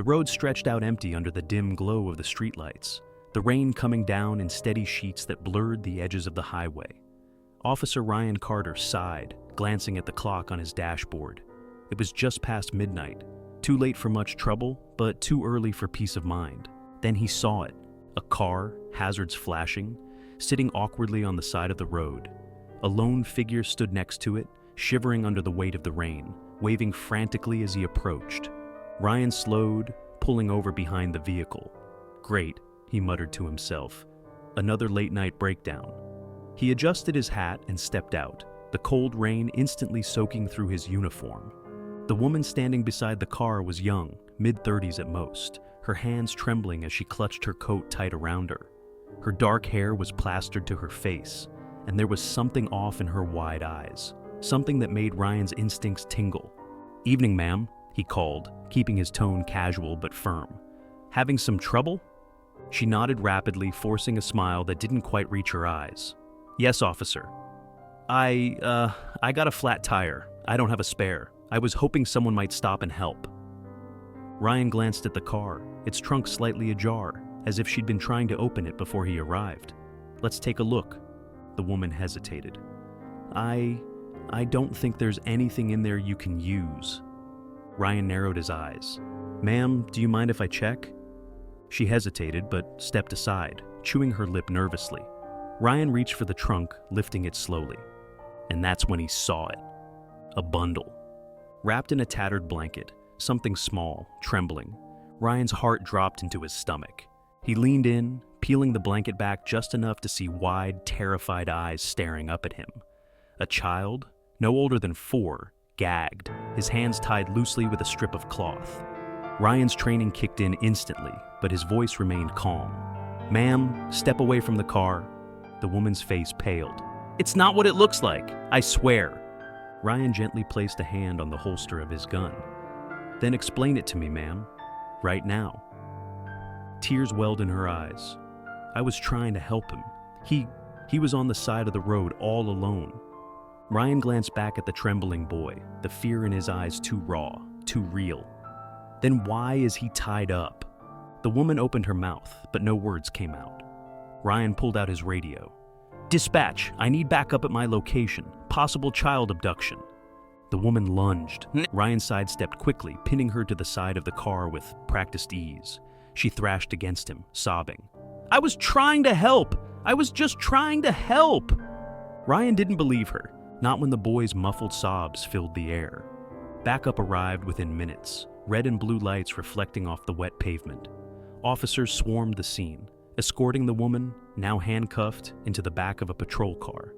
road stretched out empty under the dim glow of the streetlights, the rain coming down in steady sheets that blurred the edges of the highway. Officer Ryan Carter sighed, glancing at the clock on his dashboard. It was just past midnight, too late for much trouble, but too early for peace of mind. Then he saw it, a car, hazards flashing, sitting awkwardly on the side of the road. A lone figure stood next to it, shivering under the weight of the rain, waving frantically as he approached. Ryan slowed, pulling over behind the vehicle. Great, he muttered to himself. Another late-night breakdown. He adjusted his hat and stepped out, the cold rain instantly soaking through his uniform. The woman standing beside the car was young, mid-30s at most, her hands trembling as she clutched her coat tight around her. Her dark hair was plastered to her face, and there was something off in her wide eyes, something that made Ryan's instincts tingle. "Evening, ma'am," he called, keeping his tone casual but firm. "Having some trouble?" She nodded rapidly, forcing a smile that didn't quite reach her eyes. "Yes, officer. I got a flat tire. I don't have a spare. I was hoping someone might stop and help." Ryan glanced at the car, its trunk slightly ajar, as if she'd been trying to open it before he arrived. "Let's take a look." The woman hesitated. I don't think there's anything in there you can use." Ryan narrowed his eyes. "Ma'am, do you mind if I check?" She hesitated, but stepped aside, chewing her lip nervously. Ryan reached for the trunk, lifting it slowly. And that's when he saw it. A bundle. Wrapped in a tattered blanket, something small, trembling. Ryan's heart dropped into his stomach. He leaned in, peeling the blanket back just enough to see wide, terrified eyes staring up at him. A child, no older than 4, gagged, his hands tied loosely with a strip of cloth. Ryan's training kicked in instantly, but his voice remained calm. "Ma'am, step away from the car." The woman's face paled. "It's not what it looks like, I swear." Ryan gently placed a hand on the holster of his gun. "Then explain it to me, ma'am. Right now." Tears welled in her eyes. "I was trying to help him. He was on the side of the road all alone." Ryan glanced back at the trembling boy, the fear in his eyes too raw, too real. "Then why is he tied up?" The woman opened her mouth, but no words came out. Ryan pulled out his radio. "Dispatch, I need backup at my location. Possible child abduction." The woman lunged. Ryan sidestepped quickly, pinning her to the side of the car with practiced ease. She thrashed against him, sobbing. "I was trying to help! I was just trying to help!" Ryan didn't believe her, not when the boy's muffled sobs filled the air. Backup arrived within minutes, red and blue lights reflecting off the wet pavement. Officers swarmed the scene, escorting the woman, now handcuffed, into the back of a patrol car.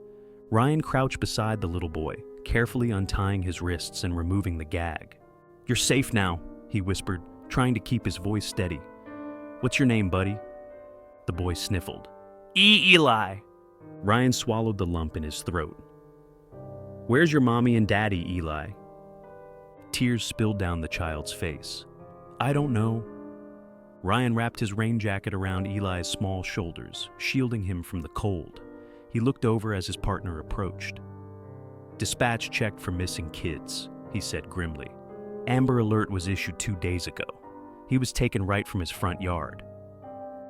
Ryan crouched beside the little boy, carefully untying his wrists and removing the gag. "You're safe now," he whispered, trying to keep his voice steady. "What's your name, buddy?" The boy sniffled. Eli." Ryan swallowed the lump in his throat. "Where's your mommy and daddy, Eli?" Tears spilled down the child's face. "I don't know." Ryan wrapped his rain jacket around Eli's small shoulders, shielding him from the cold. He looked over as his partner approached. "Dispatch checked for missing kids," he said grimly. "Amber Alert was issued 2 days ago. He was taken right from his front yard."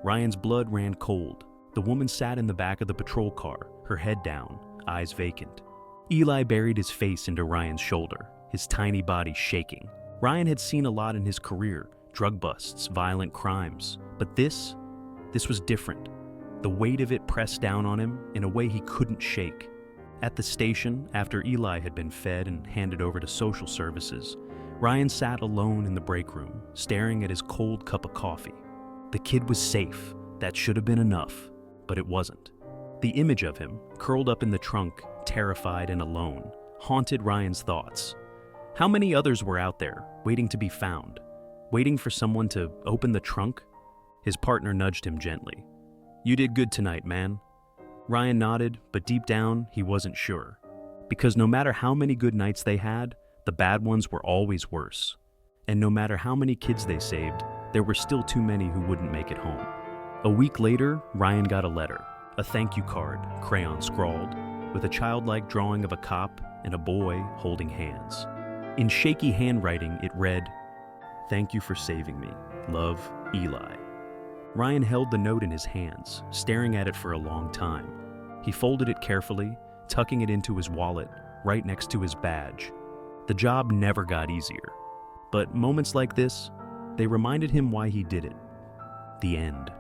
Ryan's blood ran cold. The woman sat in the back of the patrol car, her head down, eyes vacant. Eli buried his face into Ryan's shoulder, his tiny body shaking. Ryan had seen a lot in his career, drug busts, violent crimes. But this was different. The weight of it pressed down on him in a way he couldn't shake. At the station, after Eli had been fed and handed over to social services, Ryan sat alone in the break room, staring at his cold cup of coffee. The kid was safe. That should have been enough, but it wasn't. The image of him, curled up in the trunk, terrified and alone, haunted Ryan's thoughts. How many others were out there, waiting to be found? Waiting for someone to open the trunk? His partner nudged him gently. "You did good tonight, man." Ryan nodded, but deep down, he wasn't sure. Because no matter how many good nights they had, the bad ones were always worse. And no matter how many kids they saved, there were still too many who wouldn't make it home. A week later, Ryan got a letter, a thank you card, crayon scrawled, with a childlike drawing of a cop and a boy holding hands. In shaky handwriting, it read, Thank you for saving me. Love, Eli. Ryan held the note in his hands, staring at it for a long time. He folded it carefully, tucking it into his wallet, right next to his badge. The job never got easier. But moments like this, they reminded him why he did it. The end.